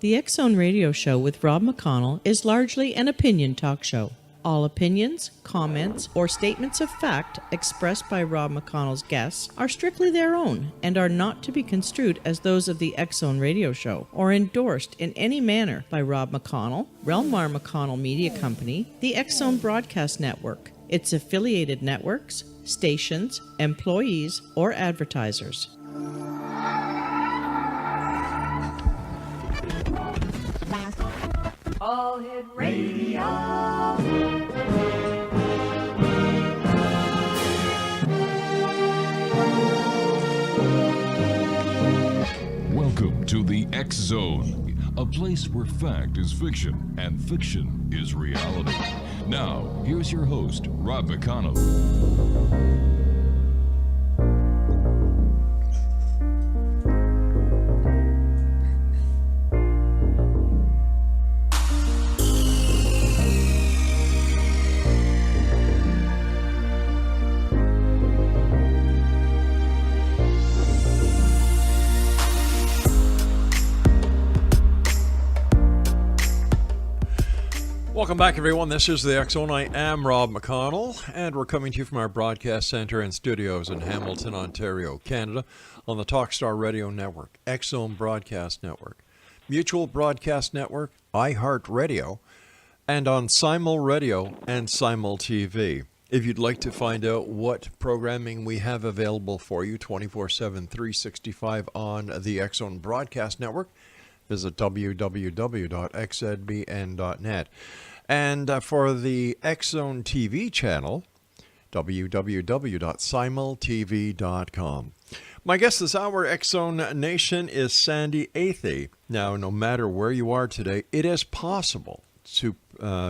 The X Zone Radio Show with Rob McConnell is largely an opinion talk show. All opinions, comments, or statements of fact expressed by Rob McConnell's guests are strictly their own and are not to be construed as those of the X Zone Radio Show or endorsed in any manner by Rob McConnell, rel-mar McConnell Media Company, the X Zone Broadcast Network, its affiliated networks, stations, employees, or advertisers. All Hit Radio. Welcome to the X Zone, a place where fact is fiction and fiction is reality. Now, here's your host, Rob McConnell. Welcome back, everyone. This is the X Zone. I am Rob McConnell, and we're coming to you from our broadcast center and studios in Hamilton, Ontario, Canada, on the Talkstar Radio Network, X Zone Broadcast Network, Mutual Broadcast Network, iHeartRadio, and on Simul Radio and Simul TV. If you'd like to find out what programming we have available for you 24/7, 365 on the X Zone Broadcast Network, visit www.xzbn.net. And for the X Zone TV channel, www.simultv.com. My guest this hour, X Zone Nation, is Sandi Athey. Now, no matter where you are today, it is possible to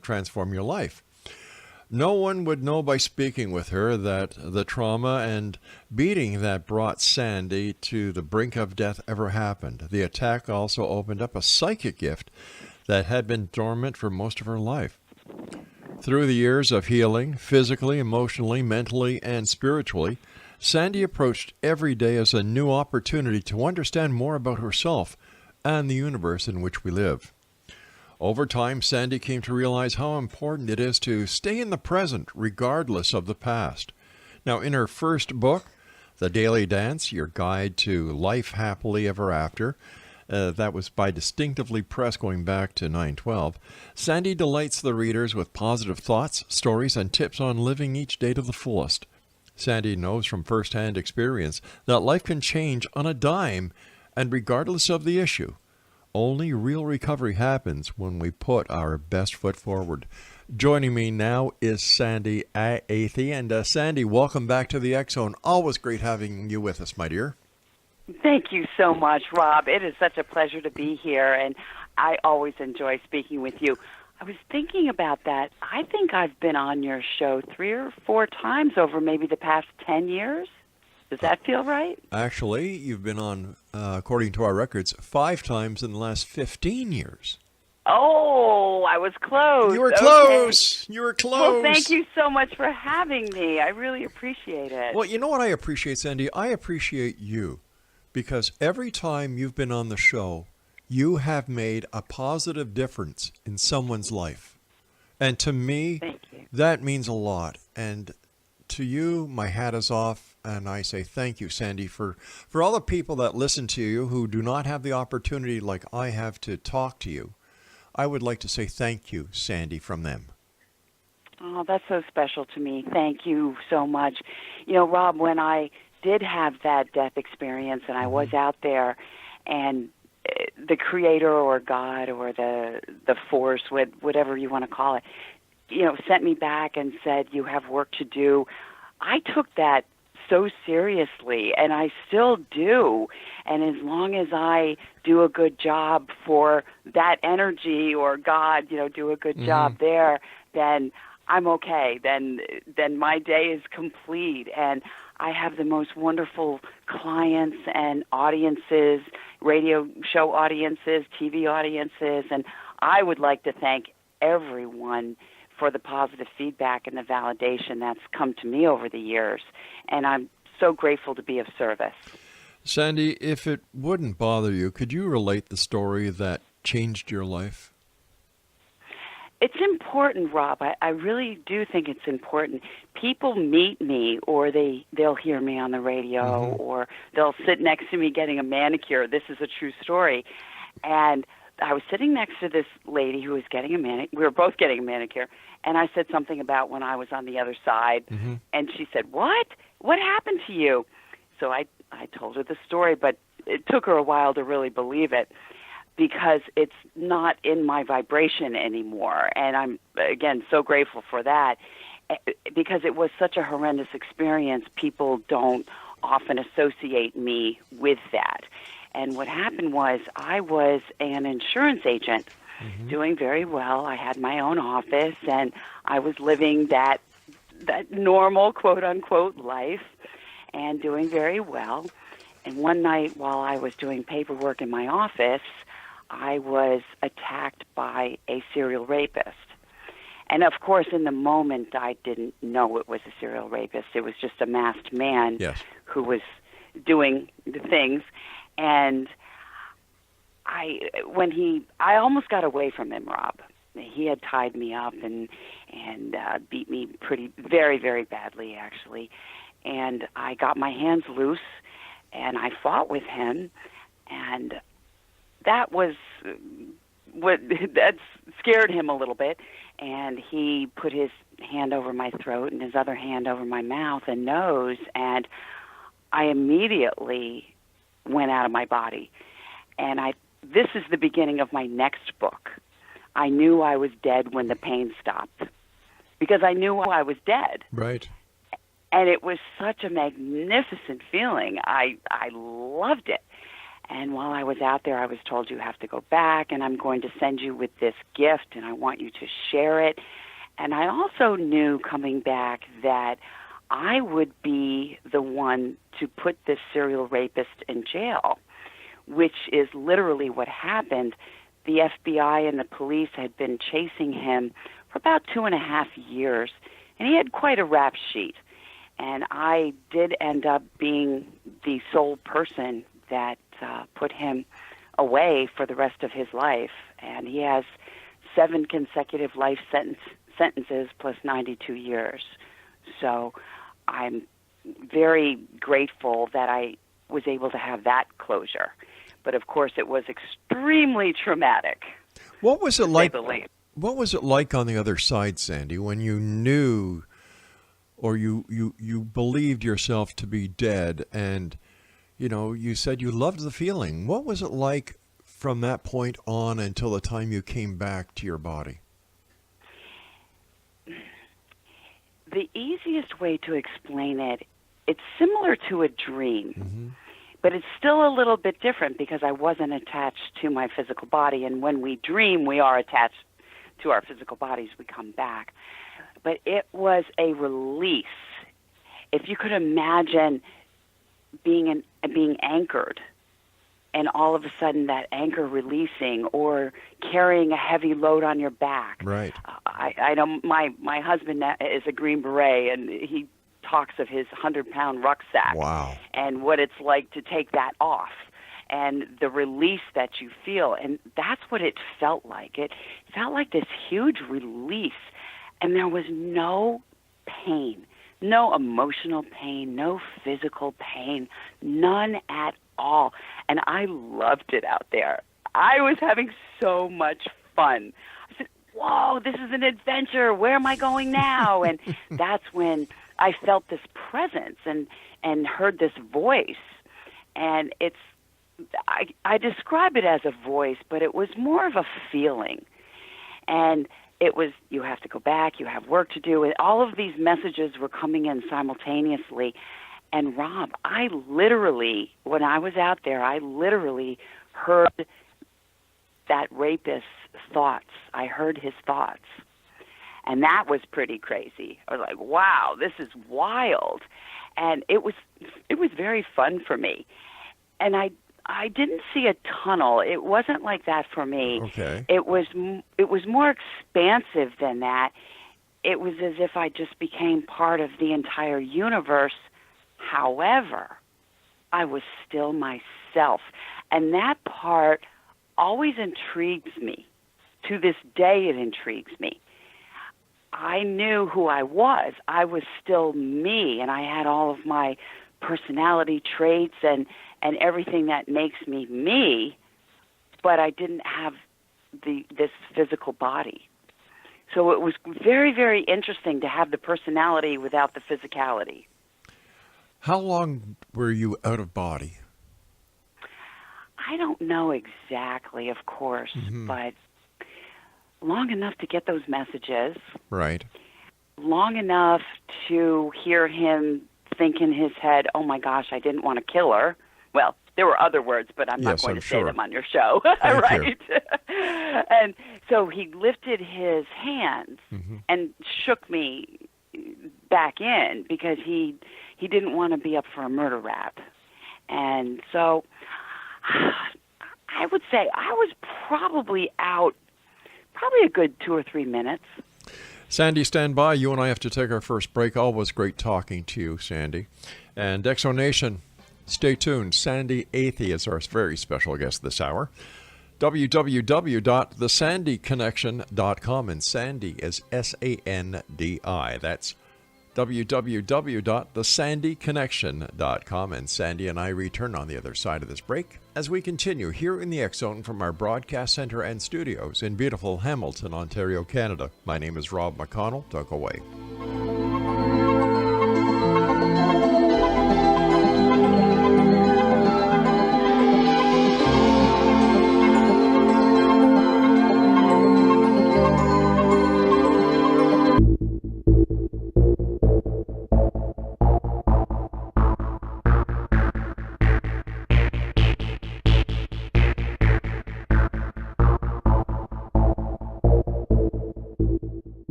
transform your life. No one would know by speaking with her that the trauma and beating that brought Sandi to the brink of death ever happened. The attack also opened up a psychic gift that had been dormant for most of her life. Through the years of healing, physically, emotionally, mentally, and spiritually, Sandi approached every day as a new opportunity to understand more about herself and the universe in which we live. Over time, Sandi came to realize how important it is to stay in the present regardless of the past. Now, in her first book, The Daily Dance, Your Guide to Life Happily Ever After, that was by Distinctively Press going back to 9/12, Sandi delights the readers with positive thoughts, stories, and tips on living each day to the fullest. Sandi knows from first-hand experience that life can change on a dime, and regardless of the issue. Only real recovery happens when we put our best foot forward. Joining me now is Sandi Athey. And Sandi, welcome back to the X Zone. Always great having you with us, my dear. Thank you so much, Rob. It is such a pleasure to be here, and I always enjoy speaking with you. I was thinking about that. I think I've been on your show 3 or 4 times over maybe the past 10 years. Does that feel right? Actually, you've been on, according to our records, 5 times in the last 15 years. Oh, I was close. You were close. You were close. Well, thank you so much for having me. I really appreciate it. Well, you know what I appreciate, Sandi? I appreciate you. Because every time you've been on the show, you have made a positive difference in someone's life. And to me, that means a lot. And to you, my hat is off, and I say thank you, Sandi, for all the people that listen to you who do not have the opportunity like I have to talk to you. I would like to say thank you, Sandi, from them. Oh, that's so special to me. Thank you so much. You know, Rob, when I did have that death experience and I was out there, and the creator or God or the force, whatever you want to call it, you know, sent me back and said, you have work to do. I took that so seriously, and I still do. And as long as I do a good job for that energy, or God, you know, do a good job there, then I'm okay. Then my day is complete. And I have the most wonderful clients and audiences, radio show audiences, TV audiences, and I would like to thank everyone for the positive feedback and the validation that's come to me over the years. And I'm so grateful to be of service. Sandi, if it wouldn't bother you, could you relate the story that changed your life? It's important, Rob. I really do think it's important. People meet me, or they'll hear me on the radio, or they'll sit next to me getting a manicure. This is a true story. And I was sitting next to this lady who was getting a manicure. We were both getting a manicure. And I said something about when I was on the other side. And she said, "What? What happened to you?" So I told her the story, but it took her a while to really believe it, because it's not in my vibration anymore. And I'm, again, so grateful for that, because it was such a horrendous experience. People don't often associate me with that. And what happened was, I was an insurance agent, doing very well. I had my own office, and I was living that normal, quote-unquote, life, and doing very well. And one night, while I was doing paperwork in my office, I was attacked by a serial rapist. And of course, in the moment, I didn't know it was a serial rapist. It was just a masked man who was doing the things. And I almost got away from him, Rob. He had tied me up and beat me very, very badly, actually. And I got my hands loose, and I fought with him, and that scared him a little bit, and he put his hand over my throat and his other hand over my mouth and nose, and I immediately went out of my body. And this is the beginning of my next book. I knew I was dead when the pain stopped, because I knew I was dead. Right. And it was such a magnificent feeling. I loved it. And while I was out there, I was told, you have to go back, and I'm going to send you with this gift, and I want you to share it. And I also knew coming back that I would be the one to put this serial rapist in jail, which is literally what happened. The FBI and the police had been chasing him for about 2.5 years, and he had quite a rap sheet. And I did end up being the sole person that put him away for the rest of his life. And he has 7 consecutive life sentences plus 92 years. So I'm very grateful that I was able to have that closure. But of course, it was extremely traumatic. What was it like? To say the least. What was it like on the other side, Sandi, when you knew, or you believed yourself to be dead, and you said you loved the feeling? What was it like from that point on until the time you came back to your body? The easiest way to explain it, it's similar to a dream, but it's still a little bit different, because I wasn't attached to my physical body. And when we dream, we are attached to our physical bodies. We come back. But it was a release. If you could imagine being anchored, and all of a sudden that anchor releasing, or carrying a heavy load on your back. Right. I know my husband is a Green Beret, and he talks of his 100-pound rucksack. Wow. And what it's like to take that off, and the release that you feel. And that's what it felt like. It felt like this huge release, and there was no pain. No emotional pain, no physical pain, none at all. And I loved it out there. I was having so much fun. I said, whoa, this is an adventure. Where am I going now? And that's when I felt this presence and heard this voice. And I describe it as a voice, but it was more of a feeling. And it was, you have to go back, you have work to do. And all of these messages were coming in simultaneously. And Rob, I literally, when I was out there, I literally heard that rapist's thoughts. I heard his thoughts. And that was pretty crazy. I was like, wow, this is wild. And it was very fun for me. And I didn't see a tunnel. It wasn't like that for me. Okay. It was more expansive than that. it was as if I just became part of the entire universe. However, I was still myself. And that part always intrigues me. To this day, it intrigues me. I knew who I was. I was still me, and I had all of my personality traits and everything that makes me me, but I didn't have this physical body. So it was very, very interesting to have the personality without the physicality. How long were you out of body? I don't know exactly, of course, but long enough to get those messages. Right. Long enough to hear him think in his head, oh my gosh, I didn't want to kill her. Well, there were other words, but I'm not going to say them on your show. Right? And so he lifted his hands and shook me back in because he didn't want to be up for a murder rap. And so I would say I was probably out a good 2 or 3 minutes. Sandi, stand by. You and I have to take our first break. Always great talking to you, Sandi. And Exonation, stay tuned. Sandi Athey is our very special guest this hour. www.thesandiconnection.com, and Sandi is S-A-N-D-I. That's www.thesandiconnection.com, and Sandi and I return on the other side of this break as we continue here in the X Zone from our broadcast center and studios in beautiful Hamilton, Ontario, Canada. My name is Rob McConnell. Don't go away.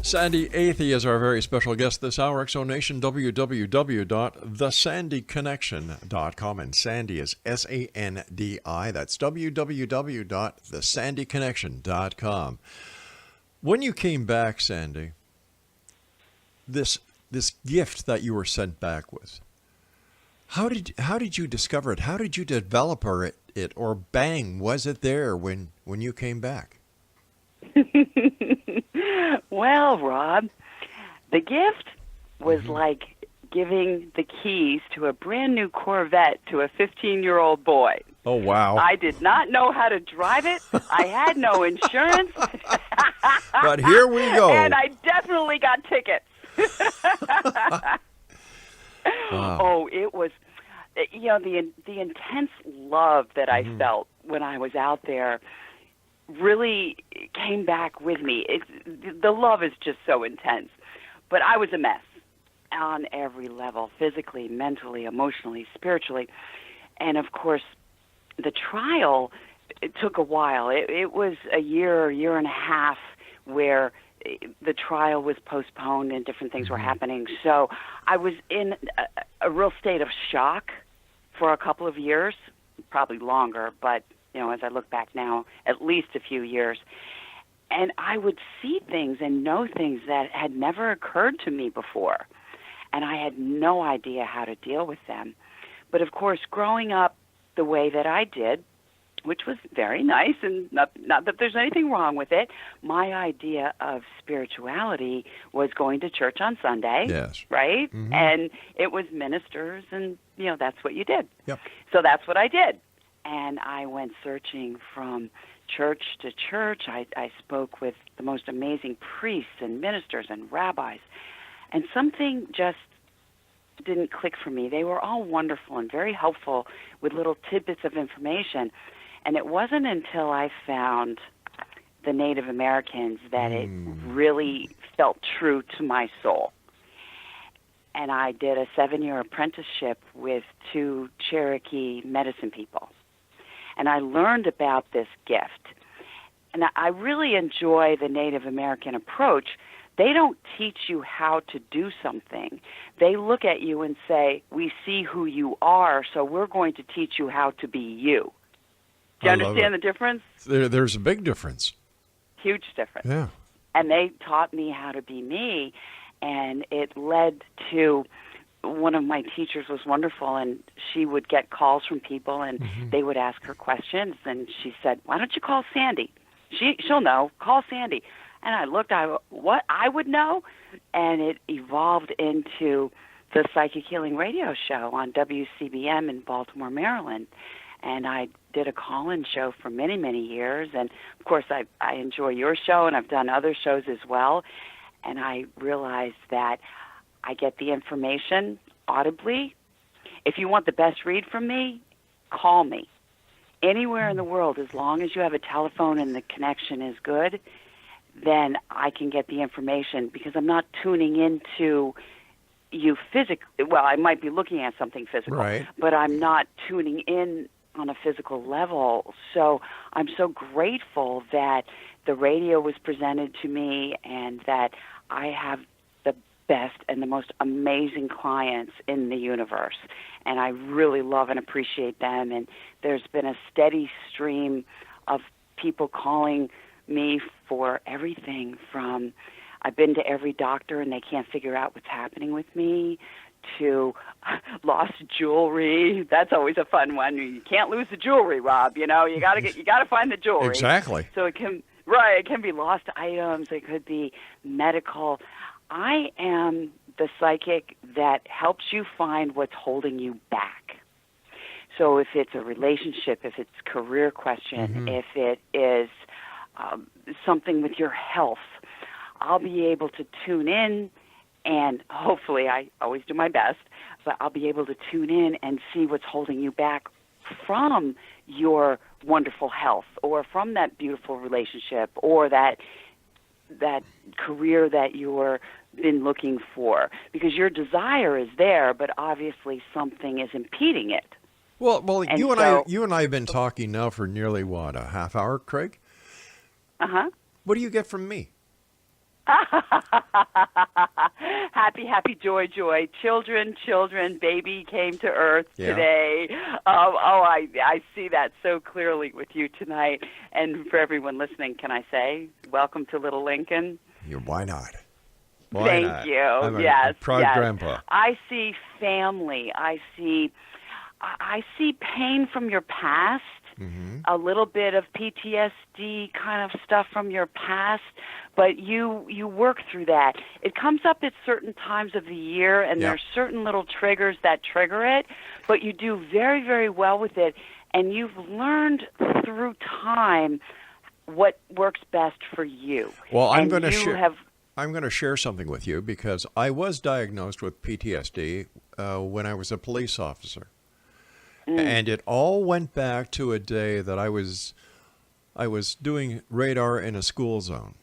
Sandi Athey is our very special guest this hour. Exonation, www.thesandiconnection.com, and Sandi is S-A-N-D-I. That's www.thesandiconnection.com. When you came back, Sandi, this gift that you were sent back with, how did you discover it? How did you develop it, or bang, was it there when you came back? Well, Rob, the gift was like giving the keys to a brand new Corvette to a 15-year-old boy. Oh, wow. I did not know how to drive it. I had no insurance. But here we go. And I definitely got tickets. Wow. Oh, it was, the intense love that I felt when I was out there really came back with me. The love is just so intense. But I was a mess on every level, physically, mentally, emotionally, spiritually. And, of course, the trial, it took a while. It was a year and a half where the trial was postponed and different things were happening. So I was in a real state of shock for a couple of years, probably longer, but as I look back now, at least a few years. And I would see things and know things that had never occurred to me before. And I had no idea how to deal with them. But, of course, growing up the way that I did, which was very nice, and not that there's anything wrong with it, my idea of spirituality was going to church on Sunday, yes, right? And it was ministers, and, that's what you did. Yep. So that's what I did. And I went searching from church to church. I spoke with the most amazing priests and ministers and rabbis. And something just didn't click for me. They were all wonderful and very helpful with little tidbits of information. And it wasn't until I found the Native Americans that it really felt true to my soul. And I did a 7-year apprenticeship with 2 Cherokee medicine people. and I learned about this gift. And I really enjoy the Native American approach. They don't teach you how to do something. They look at you and say, we see who you are, so we're going to teach you how to be you. Do you understand the difference? There's a big difference. Huge difference. Yeah. And they taught me how to be me, and it led to one of my teachers was wonderful, and she would get calls from people, and they would ask her questions, and she said, why don't you call Sandy? She'll know. Call Sandy. And I looked, what I would know? And it evolved into the Psychic Healing Radio Show on WCBM in Baltimore, Maryland. And I did a call-in show for many, many years. And, of course, I enjoy your show, and I've done other shows as well. And I realized that I get the information audibly. If you want the best read from me, call me. Anywhere in the world, as long as you have a telephone and the connection is good, then I can get the information, because I'm not tuning into you physically. Well, I might be looking at something physical, right, but I'm not tuning in on a physical level. So I'm so grateful that the radio was presented to me and that I have the best and the most amazing clients in the universe. And I really love and appreciate them. And there's been a steady stream of people calling me for everything from I've been to every doctor and they can't figure out what's happening with me, to lost jewelry. That's always a fun one. You can't lose the jewelry, Rob. You know, you got to find the jewelry. Exactly. So it can be lost items, it could be medical. I am the psychic that helps you find what's holding you back. So if it's a relationship, if it's a career question, if it is something with your health, I'll be able to tune in, and hopefully I always do my best, but I'll be able to tune in and see what's holding you back from your wonderful health, or from that beautiful relationship, or that career that you're been looking for, because your desire is there, but obviously something is impeding it. Well, you and I have been talking now for nearly a half hour, Craig. What do you get from me? Happy, joy. Children, baby came to earth today. I see that so clearly with you tonight. And for everyone listening, can I say, welcome to Little Lincoln? Why not? Thank you. I'm a proud grandpa. I see family. I see pain from your past. A little bit of PTSD kind of stuff from your past, but you work through that. It comes up at certain times of the year, and there's certain little triggers that trigger it, but you do very, very well with it, and you've learned through time what works best for you. Well, I'm going to share something with you, because I was diagnosed with PTSD when I was a police officer. And it all went back to a day that I was doing radar in a school zone.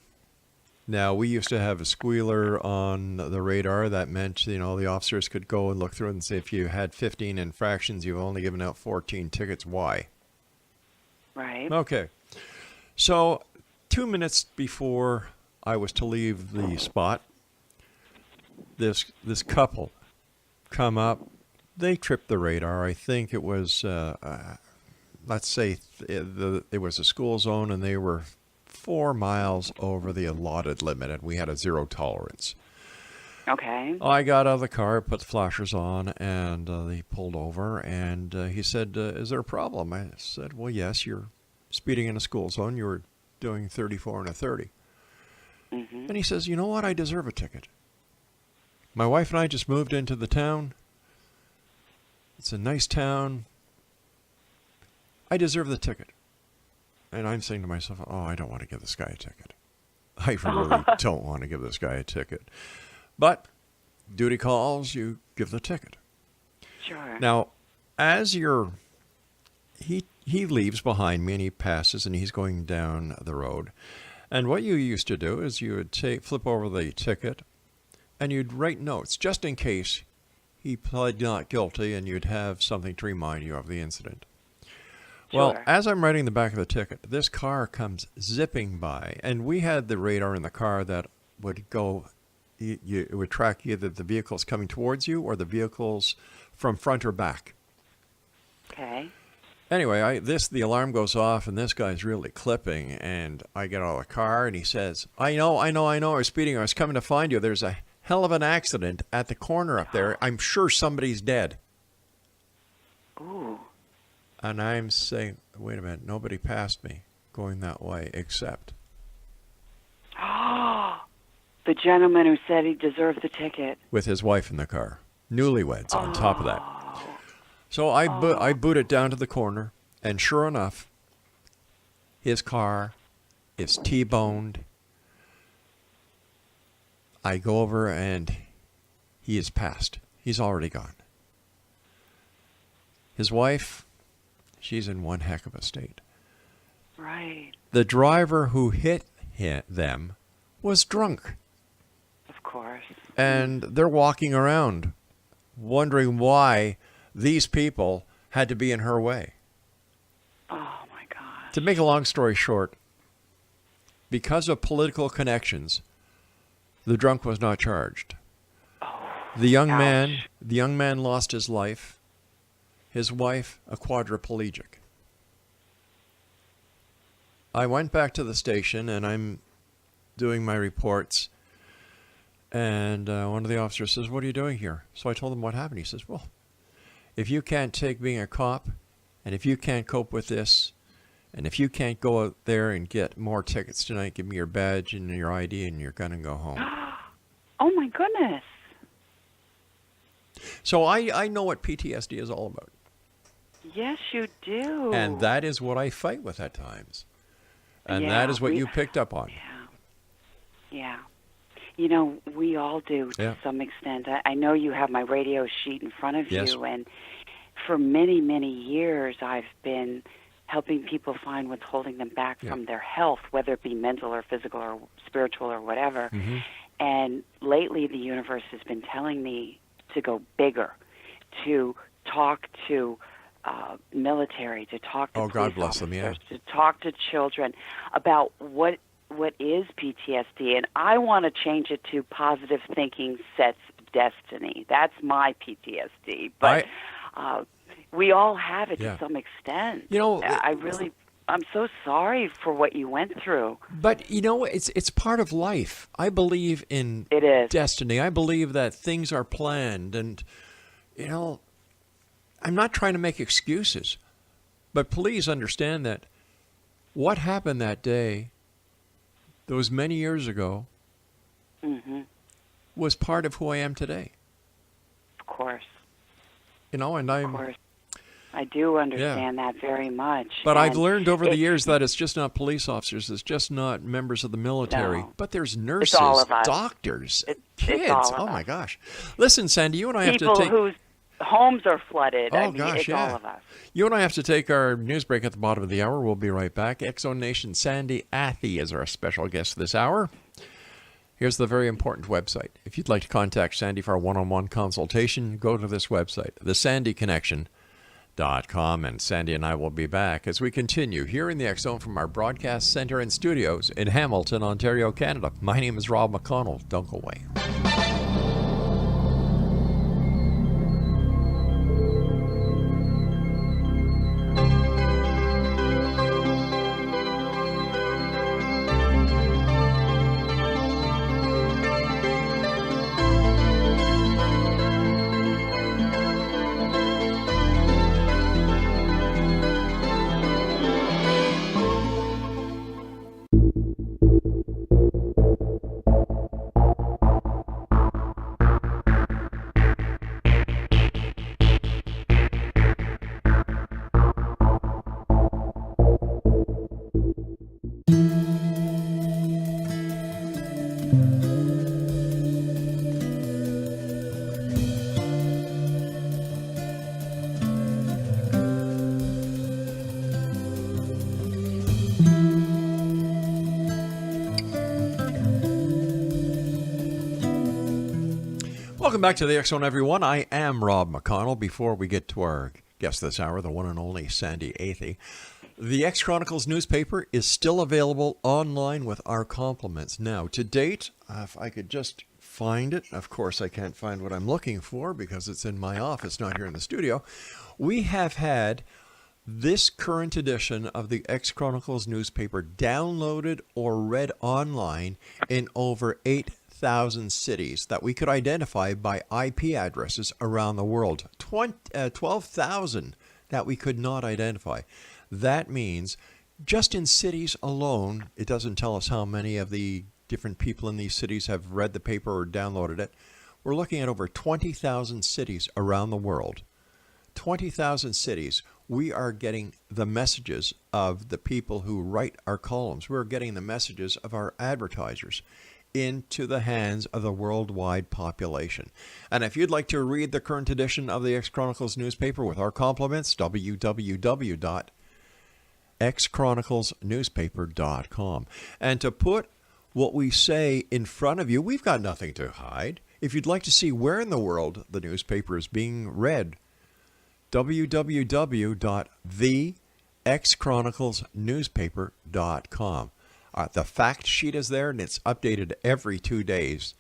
Now, we used to have a squealer on the radar. That meant, the officers could go and look through it and say, if you had 15 infractions, you've only given out 14 tickets. Why? Right. Okay. So 2 minutes before I was to leave the spot, this couple come up. They tripped the radar. I think it was, let's say it was a school zone, and they were 4 miles over the allotted limit, and we had a zero tolerance. Okay. I got out of the car, put the flashers on, and they pulled over, and he said, is there a problem? I said, well, yes, you're speeding in a school zone. You were doing 34 and a 30. And he says, you know what? I deserve a ticket. My wife and I just moved into the town. It's a nice town. I deserve the ticket. And I'm saying to myself, I don't want to give this guy a ticket. I really don't want to give this guy a ticket. But duty calls, you give the ticket. Sure. Now, as he leaves behind me, and he passes, and he's going down the road. And what you used to do is you would flip over the ticket, and you'd write notes, just in case he pled not guilty, and you'd have something to remind you of the incident. Well, Sure. as I'm writing the back of the ticket, this car comes zipping by, and we had the radar in the car that would go, it would track either the vehicles coming towards you or the vehicles from front or back. Okay. Anyway, the alarm goes off, and this guy's really clipping, and I get out of the car, and he says, I know, I was speeding, I was coming to find you. There's a hell of an accident at the corner up there. I'm sure somebody's dead. Ooh. And I'm saying, wait a minute, nobody passed me going that way except. The gentleman who said he deserved the ticket. With his wife in the car. Newlyweds on top of that. So I boot it down to the corner, and sure enough, his car is T-boned. I go over, and he is passed. He's already gone. His wife, she's in one heck of a state. Right. The driver who hit them was drunk. Of course. And they're walking around wondering why these people had to be in her way. Oh, my God. To make a long story short, because of political connections, the drunk was not charged. The young man lost his life. His wife, a quadriplegic. I went back to the station, and I'm doing my reports. And one of the officers says, "What are you doing here?" So I told him what happened. He says, "Well, if you can't take being a cop, and if you can't cope with this, and if you can't go out there and get more tickets tonight, give me your badge and your ID and your gun and go home." Oh, my goodness. So I know what PTSD is all about. Yes, you do. And that is what I fight with at times. And Yeah, that is what you picked up on. Yeah. You know, we all do to some extent. I know you have my radio sheet in front of you, and for many, many years I've been helping people find what's holding them back from their health, whether it be mental or physical or spiritual or whatever. Mm-hmm. And lately the universe has been telling me to go bigger, to talk to military, to talk to God police bless them, officers, to talk to children about what is PTSD. And I want to change it to positive thinking sets destiny. That's my PTSD. But we all have it to some extent. You know, I'm so sorry for what you went through. But, you know, it's part of life. I believe in destiny. I believe that things are planned. And, you know, I'm not trying to make excuses. But please understand that what happened that day, those many years ago, was part of who I am today. Of course. You know, and Of course. I do understand that very much. But I've learned over the years that it's just not police officers. It's just not members of the military. No. But there's nurses, It's all of us. doctors, kids. It's all of Oh, us. my gosh. Listen, Sandy, you and I have to People take... whose homes are flooded. Oh, I mean, gosh, it's all of us. You and I have to take our news break at the bottom of the hour. We'll be right back. X-Zone Nation Sandi Athey is our special guest this hour. Here's the very important website. If you'd like to contact Sandy for a one-on-one consultation, go to this website, thesandyconnection.com, and Sandy and I will be back as we continue here in the X-Zone from our broadcast center and studios in Hamilton, Ontario, Canada. My name is Rob McConnell. Don't go away. Welcome back to the X-Zone, everyone. I am Rob McConnell. Before we get to our guest this hour, the one and only Sandi Athey. The X Chronicles newspaper is still available online with our compliments. Now, to date, if I could just find it, of course I can't find what I'm looking for because it's in my office, not here in the studio. We have had this current edition of the X Chronicles newspaper downloaded or read online in over 8,000 cities that we could identify by IP addresses around the world. 12,000 that we could not identify. That means just in cities alone, it doesn't tell us how many of the different people in these cities have read the paper or downloaded it. We're looking at over 20,000 cities around the world. 20,000 cities. We are getting the messages of the people who write our columns. We're getting the messages of our advertisers into the hands of the worldwide population. And if you'd like to read the current edition of the X Chronicles newspaper with our compliments, www.xchroniclesnewspaper.com. And to put what we say in front of you, we've got nothing to hide. If you'd like to see where in the world the newspaper is being read, www.thexchroniclesnewspaper.com. The fact sheet is there, and it's updated every 2 days.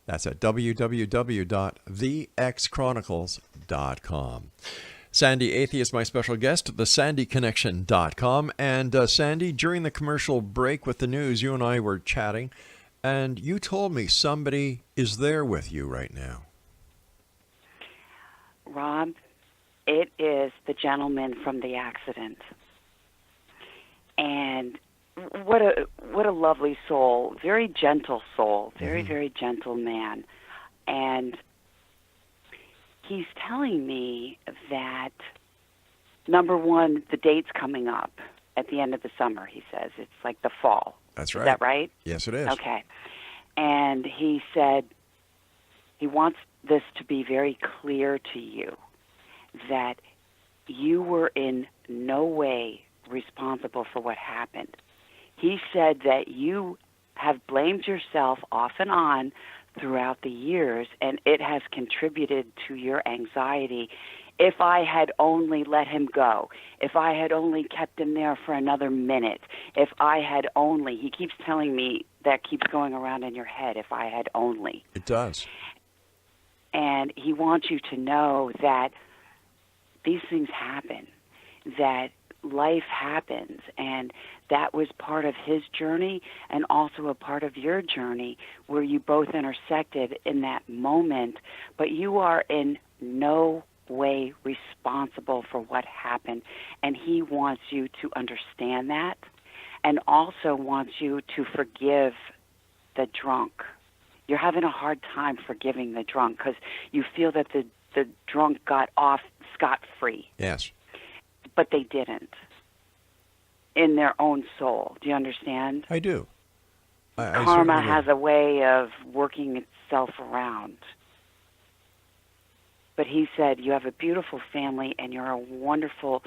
That's at www.thexchronicles.com. Sandi Athey is my special guest, thesandyconnection.com. And Sandi, during the commercial break with the news, you and I were chatting, and you told me somebody is there with you right now. Rob, it is the gentleman from the accident. And what a lovely soul, very gentle soul, very, very gentle man. And he's telling me that, number one, the date's coming up at the end of the summer, he says. It's like the fall. That's right. Is that right? Yes, it is. Okay. And he said he wants this to be very clear to you that you were in no way responsible for what happened. He said that you have blamed yourself off and on throughout the years, and it has contributed to your anxiety. If I had only let him go, if I had only kept him there for another minute, if I had only, he keeps telling me that keeps going around in your head, if I had only. It does. And he wants you to know that these things happen, that life happens, and that was part of his journey and also a part of your journey where you both intersected in that moment, but you are in no way responsible for what happened, and he wants you to understand that and also wants you to forgive the drunk. You're having a hard time forgiving the drunk because you feel that the drunk got off scot-free. Yes. But they didn't in their own soul. Do you understand? I do. Karma has a way of working itself around. But he said, you have a beautiful family and you're a wonderful,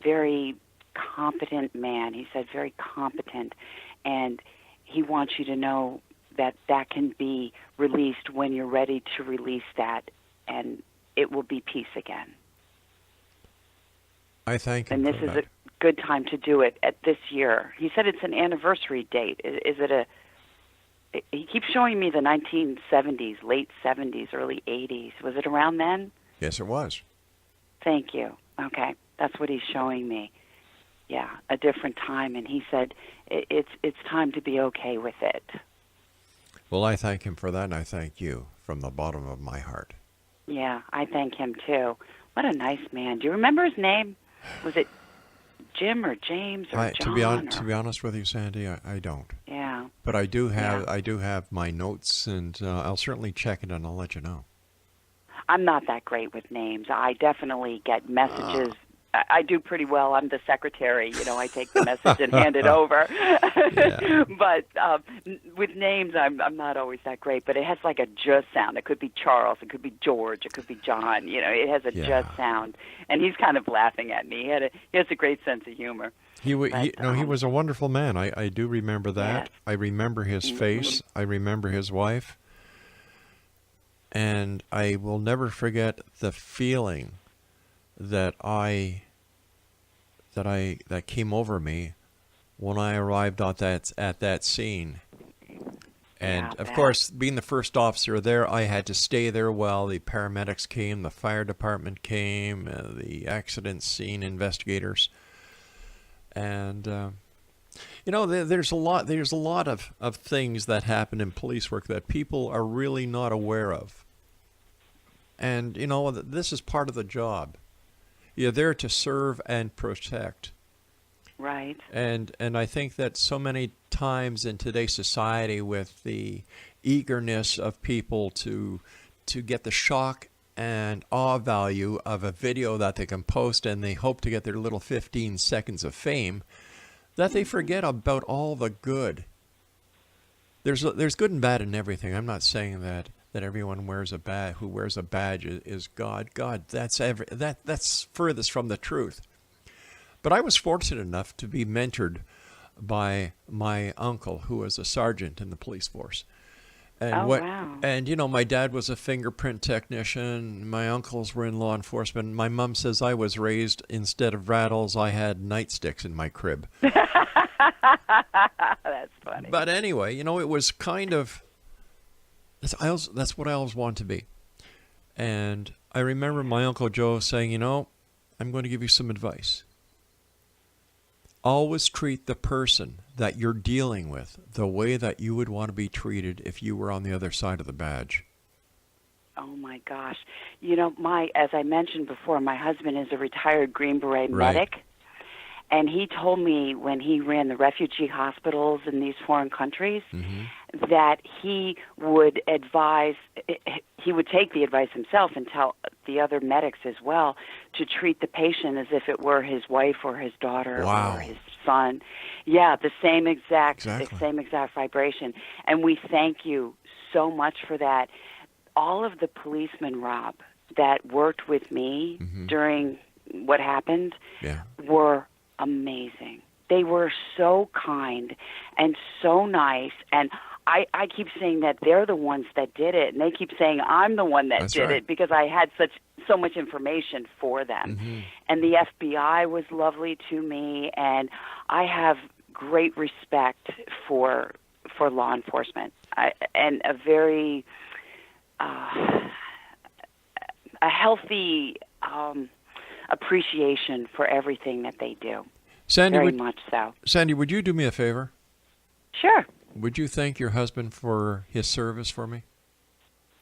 very competent man. He said, very competent. And he wants you to know that that can be released when you're ready to release that, and it will be peace again. I thank him. And this is a good time to do it at this year. He said it's an anniversary date. Is it a... He keeps showing me the 1970s, late 70s, early 80s. Was it around then? Yes, it was. Thank you. Okay. That's what he's showing me. Yeah, a different time. And he said it's time to be okay with it. Well, I thank him for that, and I thank you from the bottom of my heart. Yeah, I thank him too. What a nice man. Do you remember his name? Was it Jim or James or John? To be honest with you, Sandi, I don't. Yeah. But I do have my notes, and I'll certainly check it, and I'll let you know. I'm not that great with names. I definitely get messages. I do pretty well. I'm the secretary. You know, I take the message and hand it over. But with names, I'm not always that great. But it has like a "j" sound. It could be Charles. It could be George. It could be John. You know, it has a "j" sound. And he's kind of laughing at me. He has a great sense of humor. He was a wonderful man. I do remember that. Yes. I remember his face. I remember his wife. And I will never forget the feeling that came over me when I arrived at that scene. And Yeah, of bet. course, being the first officer there, I had to stay there while the paramedics came, the fire department came, the accident scene investigators, and there's a lot of things that happen in police work that people are really not aware of. And this is part of the job. You're there to serve and protect. Right. And I think that so many times in today's society, with the eagerness of people to get the shock and awe value of a video that they can post, and they hope to get their little 15 seconds of fame, that they forget about all the good. There's good and bad in everything. I'm not saying that everyone who wears a badge is God. That's furthest from the truth. But I was fortunate enough to be mentored by my uncle, who was a sergeant in the police force. And wow. And my dad was a fingerprint technician. My uncles were in law enforcement. My mom says I was raised, instead of rattles, I had nightsticks in my crib. That's funny. But anyway, it was kind of, that's what I always wanted to be. And I remember my Uncle Joe saying, I'm going to give you some advice. Always treat the person that you're dealing with the way that you would want to be treated if you were on the other side of the badge. Oh my gosh. As I mentioned before, my husband is a retired Green Beret Right. medic. And he told me when he ran the refugee hospitals in these foreign countries that he would take the advice himself and tell the other medics as well to treat the patient as if it were his wife or his daughter Wow. or his son. Yeah, the same exact Exactly. vibration. And we thank you so much for that. All of the policemen, Rob, that worked with me during what happened Yeah. were amazing. They were so kind and so nice, and I keep saying that they're the ones that did it, and they keep saying I'm the one that That's did right. it because I had so much information for them. And the FBI was lovely to me, and I have great respect for law enforcement, and a very a healthy appreciation for everything that they do. Sandy, Very much so. Sandy, would you do me a favor? Sure. Would you thank your husband for his service for me?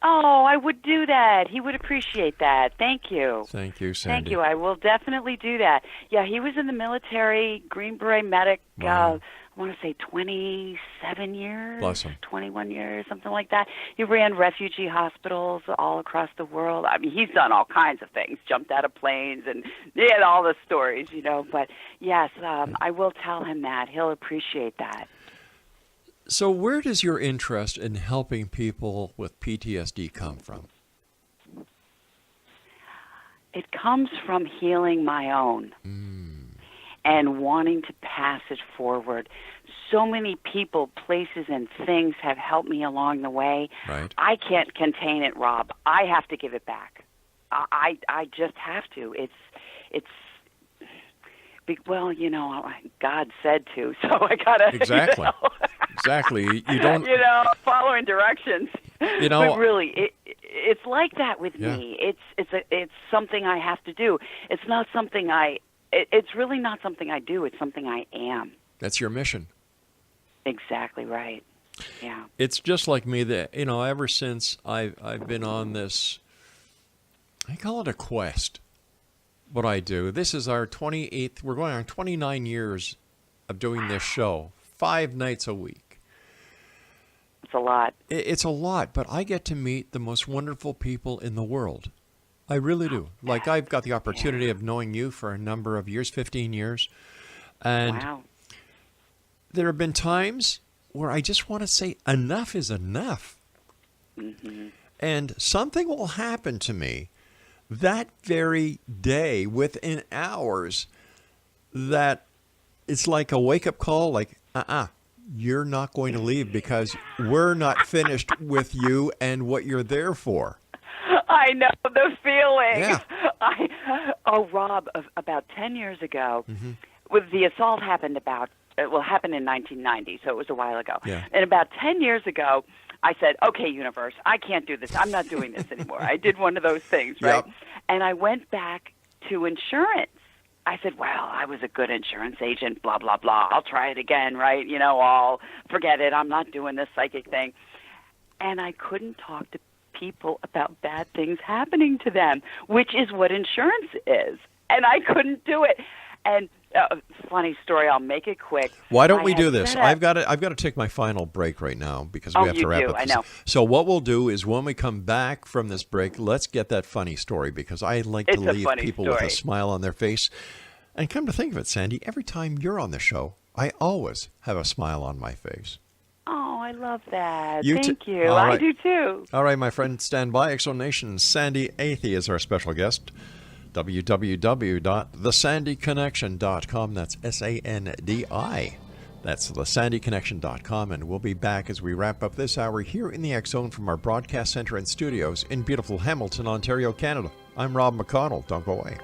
Oh, I would do that. He would appreciate that. Thank you. Thank you, Sandy. Thank you. I will definitely do that. Yeah, he was in the military, Green Beret medic, Wow. I want to say 27 years, Bless him. 21 years, something like that. He ran refugee hospitals all across the world. I mean, he's done all kinds of things, jumped out of planes, and he had all the stories, But, yes, I will tell him that. He'll appreciate that. So where does your interest in helping people with PTSD come from? It comes from healing my own and wanting to pass it forward. So many people, places, and things have helped me along the way. Right. I can't contain it, Rob. I have to give it back. I just have to. It's well, God said to, so I gotta Exactly. Exactly. You don't. following directions. But really, it's like that with Yeah. me. It's something I have to do. It's not something It's really not something I do. It's something I am. That's your mission. Exactly right. Yeah. It's just like me that, ever since I've been on this, I call it a quest, what I do. This is our 28th, we're going on 29 years of doing this show, 5 nights a week. It's a lot. It's a lot, but I get to meet the most wonderful people in the world. I really do. Like, I've got the opportunity of knowing you for a number of years, 15 years. And Wow. there have been times where I just want to say enough is enough. And something will happen to me that very day, within hours, that it's like a wake-up call, like, you're not going to leave because we're not finished with you and what you're there for. I I know the feeling. Yeah. Rob, about 10 years ago, with the assault happened happened in 1990, so it was a while ago. Yeah. And about 10 years ago, I said, okay, universe, I can't do this. I'm not doing this anymore. I did one of those things, right? Yep. And I went back to insurance. I said, well, I was a good insurance agent, blah, blah, blah. I'll try it again, right? I'll forget it. I'm not doing this psychic thing. And I couldn't talk to people about bad things happening to them, which is what insurance is. And I couldn't do it. And funny story, I'll make it quick. Why don't we do this? I've got to take my final break right now because we have to wrap up. I know. So what we'll do is when we come back from this break, let's get that funny story because I like to leave people with a smile on their face. And come to think of it, Sandi, every time you're on the show, I always have a smile on my face. Oh, I love that. You Thank you. All right. I do too. All right, my friend, stand by. X-Zone Nation, Sandi Athey is our special guest. www.thesandiconnection.com. That's SANDI. That's thesandiconnection.com. And we'll be back as we wrap up this hour here in the X-Zone from our broadcast center and studios in beautiful Hamilton, Ontario, Canada. I'm Rob McConnell. Don't go away.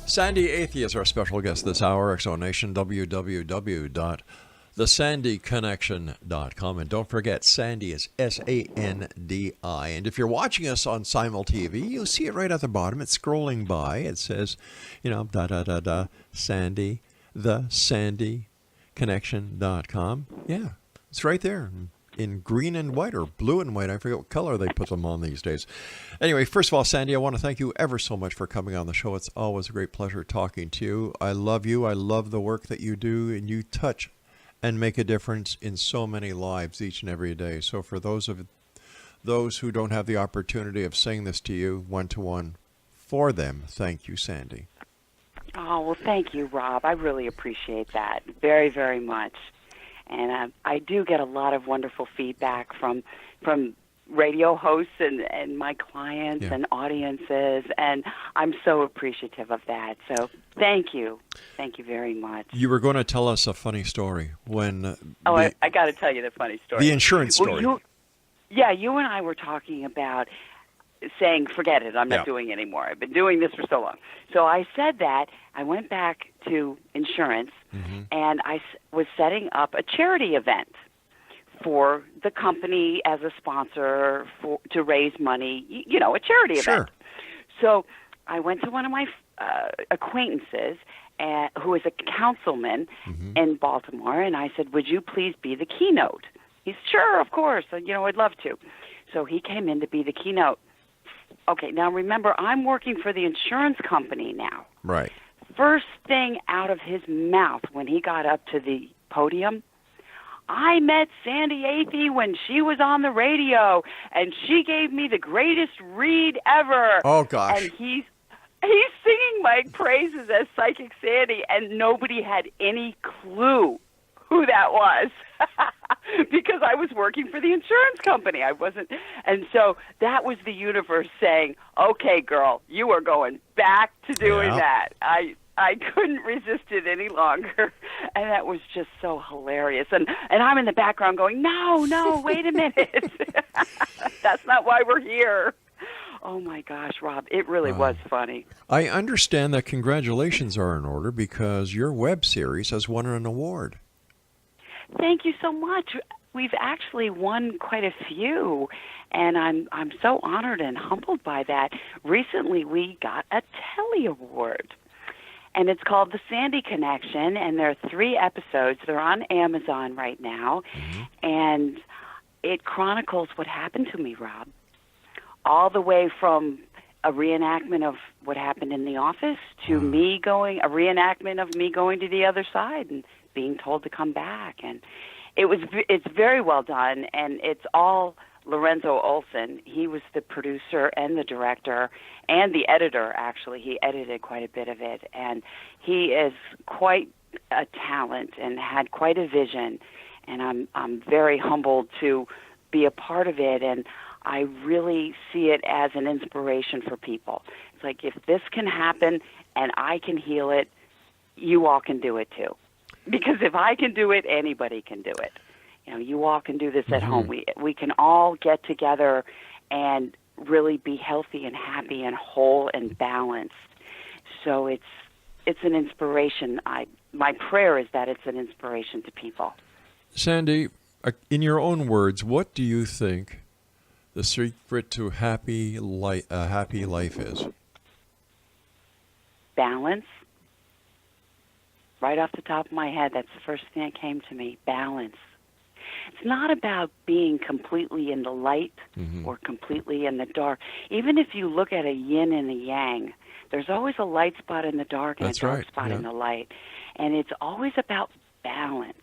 Sandi Athey is our special guest this hour. X-Zone Nation, www.thesandiconnection.com. And don't forget, Sandi is S-A-N-D-I. And if you're watching us on Simul TV, you'll see it right at the bottom. It's scrolling by. It says, Sandi, thesandiconnection.com. Yeah, it's right there. In green and white or blue and white. I forget what color they put them on these days. Anyway, first of all, Sandi, I want to thank you ever so much for coming on the show. It's always a great pleasure talking to you. I love you. I love the work that you do, and you touch and make a difference in so many lives each and every day. So for those who don't have the opportunity of saying this to you one-to-one, for them, thank you, Sandi. Oh, well, thank you, Rob. I really appreciate that very, very much. And I do get a lot of wonderful feedback from radio hosts and my clients and audiences, and I'm so appreciative of that. So thank you. Thank you very much. You were going to tell us a funny story when... I got to tell you the funny story. The insurance story. Well, you and I were talking about saying, forget it, I'm not doing it anymore. I've been doing this for so long. So I said that. I went back to insurance, and I was setting up a charity event for the company as a sponsor to raise money, a charity event. So I went to one of my acquaintances who is a councilman in Baltimore, and I said, would you please be the keynote? He's, sure, of course, I'd love to. So he came in to be the keynote. Okay, now remember, I'm working for the insurance company now. Right. First thing out of his mouth when he got up to the podium, I met Sandi Athey when she was on the radio, and she gave me the greatest read ever. Oh, gosh. And he's singing my praises as Psychic Sandi, and nobody had any clue who that was because I was working for the insurance company. I wasn't. And so that was the universe saying, okay, girl, you are going back to doing that. I couldn't resist it any longer. And that was just so hilarious. And I'm in the background going, no, wait a minute. That's not why we're here. Oh, my gosh, Rob, it really was funny. I understand that congratulations are in order because your web series has won an award. Thank you so much. we've actually won quite a few, and I'm so honored and humbled by that. Recently, we got a Telly Award, and it's called The Sandi Connection, and there are 3 episodes. They're on Amazon right now, and it chronicles what happened to me, Rob, all the way from a reenactment of what happened in the office to a reenactment of me going to the other side and being told to come back. And it's very well done, and it's all Lorenzo Olson. He was the producer and the director and the editor, actually. He edited quite a bit of it, and he is quite a talent and had quite a vision, and I'm very humbled to be a part of it, and I really see it as an inspiration for people. It's like, if this can happen and I can heal it, you all can do it too. Because if I can do it, anybody can do it. You know, you all can do this at home. We can all get together and really be healthy and happy and whole and balanced. So it's an inspiration. My prayer is that it's an inspiration to people. Sandi, in your own words, what do you think the secret to a happy life is? Balance. Right off the top of my head, that's the first thing that came to me, balance. It's not about being completely in the light or completely in the dark. Even if you look at a yin and a yang, there's always a light spot in the dark and a dark spot in the light. And it's always about balance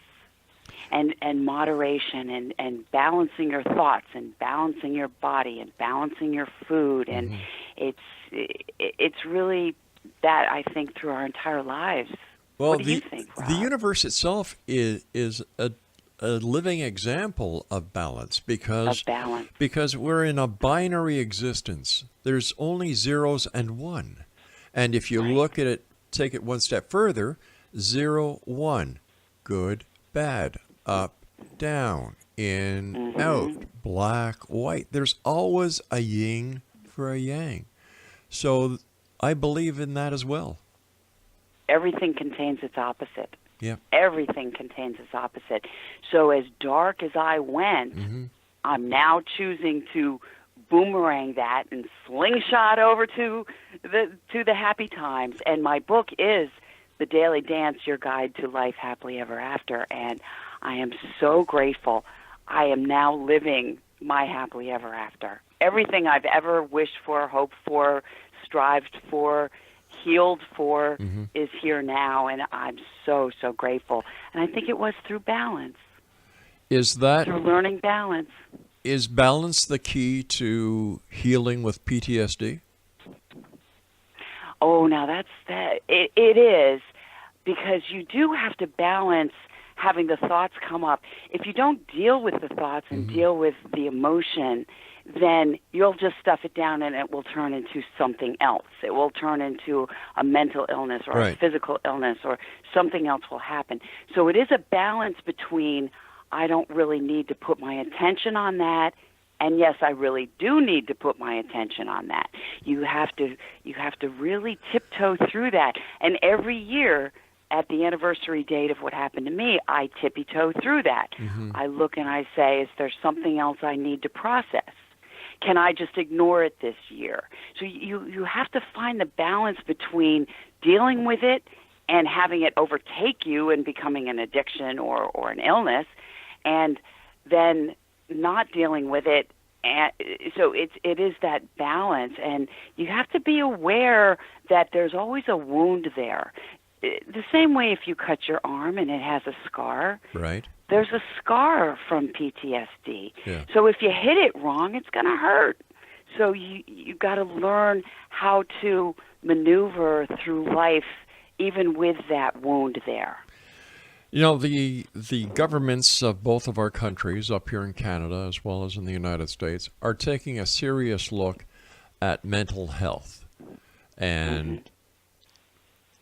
and moderation and balancing your thoughts and balancing your body and balancing your food. And it's really that, I think, through our entire lives. Well, what do you think, Rob? The universe itself is a living example of balance because we're in a binary existence. There's only zeros and one. And if you look at it, take it one step further, 0, 1, good, bad, up, down, in, out, black, white. There's always a yin for a yang. So I believe in that as well. Everything contains its opposite. Yeah. Everything contains its opposite. So as dark as I went, I'm now choosing to boomerang that and slingshot over to the happy times. And my book is The Daily Dance, Your Guide to Life Happily Ever After. And I am so grateful. I am now living my happily ever after. Everything I've ever wished for, hoped for, strived for, healed for is here now, and I'm so, so grateful. And I think it was through balance. Through learning balance. Is balance the key to healing with PTSD? Oh, now it is, because you do have to balance having the thoughts come up. If you don't deal with the thoughts and deal with the emotion, then you'll just stuff it down and it will turn into something else. It will turn into a mental illness or a physical illness, or something else will happen. So it is a balance between, I don't really need to put my attention on that, and yes, I really do need to put my attention on that. You have to really tiptoe through that. And every year, at the anniversary date of what happened to me, I tippy-toe through that. I look and I say, is there something else I need to process? Can I just ignore it this year? So you have to find the balance between dealing with it and having it overtake you and becoming an addiction or an illness, and then not dealing with it. And so it is that balance, and you have to be aware that there's always a wound there. The same way if you cut your arm and it has a scar, there's a scar from PTSD. Yeah. So if you hit it wrong, it's going to hurt. So you got to learn how to maneuver through life even with that wound there. You know, the governments of both of our countries, up here in Canada as well as in the United States, are taking a serious look at mental health. And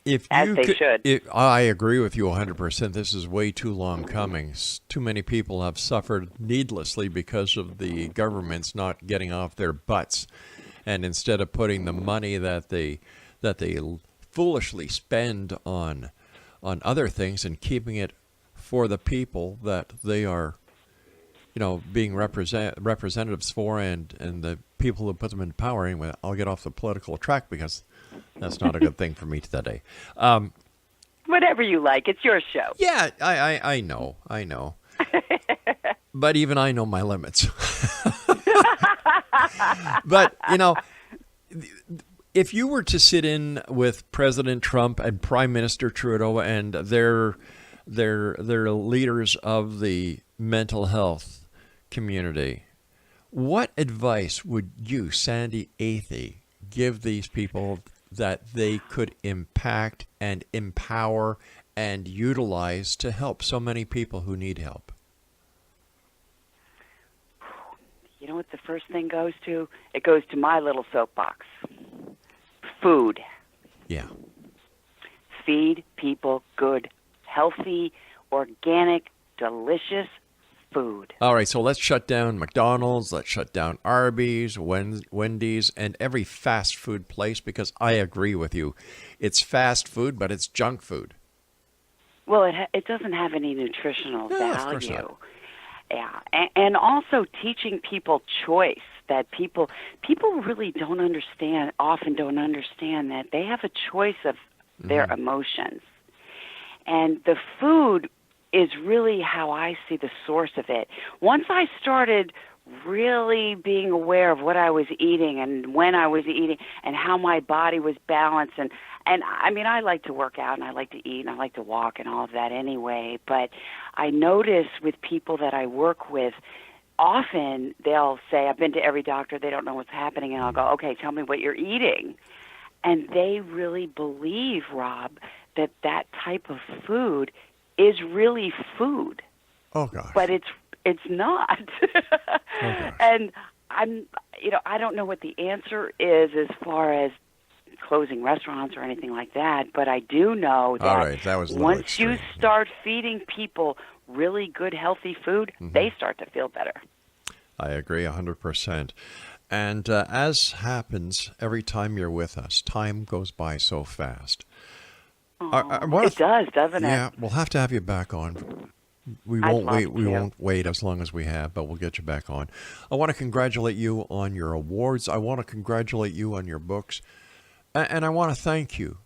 I agree with you 100%. This is way too long coming. Too many people have suffered needlessly because of the governments not getting off their butts, and instead of putting the money that they foolishly spend on other things and keeping it for the people that they are being representatives for and the people who put them in power. Anyway, I'll get off the political track because that's not a good thing for me today. Whatever you like. It's your show. Yeah, I know. But even I know my limits. But, if you were to sit in with President Trump and Prime Minister Trudeau and their leaders of the mental health community, what advice would you, Sandi Athey, give these people that they could impact and empower and utilize to help so many people who need help? You know what the first thing goes to? It goes to my little soapbox. Food. Yeah. Feed people good, healthy, organic, delicious food. All right, so let's shut down McDonald's, let's shut down Arby's, Wendy's, and every fast food place, because I agree with you. It's fast food, but it's junk food. Well, it doesn't have any nutritional No, value. of course not. Yeah, and also teaching people choice, that people really often don't understand that they have a choice of their emotions. And the food is really how I see the source of it. Once I started really being aware of what I was eating and when I was eating and how my body was balanced, and I mean, I like to work out and I like to eat and I like to walk and all of that anyway, but I notice with people that I work with, often they'll say, I've been to every doctor, they don't know what's happening, and I'll go, okay, tell me what you're eating. And they really believe, Rob, that type of food is really food. Oh, gosh. But it's not. Oh, gosh. And I don't know what the answer is as far as closing restaurants or anything like that, but I do know that, all right, that was a little once extreme. you start feeding people really good, healthy food, they start to feel better. I agree 100%. And as happens every time you're with us, time goes by so fast. It does, doesn't it? Yeah, we'll have to have you back on. We I'd won't love wait. We to. won't wait as long as we have, but we'll get you back on. I want to congratulate you on your awards. I want to congratulate you on your books, and I want to thank you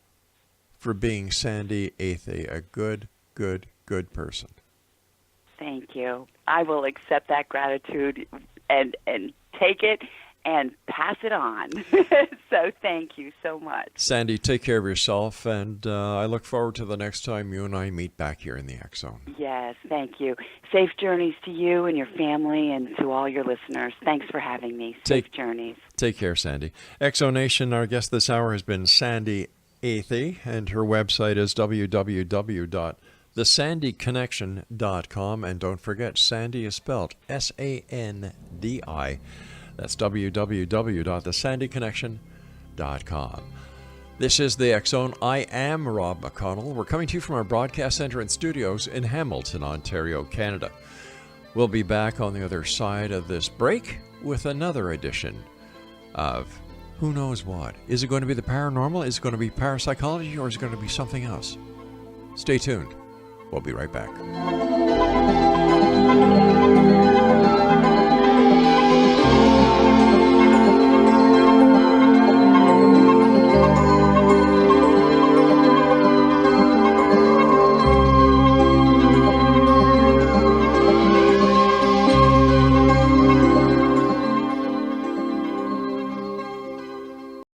for being Sandi Athey, a good person. Thank you. I will accept that gratitude and take it and pass it on. So thank you so much. Sandi, take care of yourself, and I look forward to the next time you and I meet back here in the X Zone. Yes, thank you. Safe journeys to you and your family and to all your listeners. Thanks for having me. Safe journeys. Take care, Sandi. X Zone Nation, our guest this hour has been Sandi Athey, and her website is www.thesandiconnection.com. And don't forget, Sandi is spelled S-A-N-D-I. That's www.thesandiconnection.com. This is the X Zone. I am Rob McConnell. We're coming to you from our broadcast center and studios in Hamilton, Ontario, Canada. We'll be back on the other side of this break with another edition of who knows what. Is it going to be the paranormal? Is it going to be parapsychology? Or is it going to be something else? Stay tuned. We'll be right back.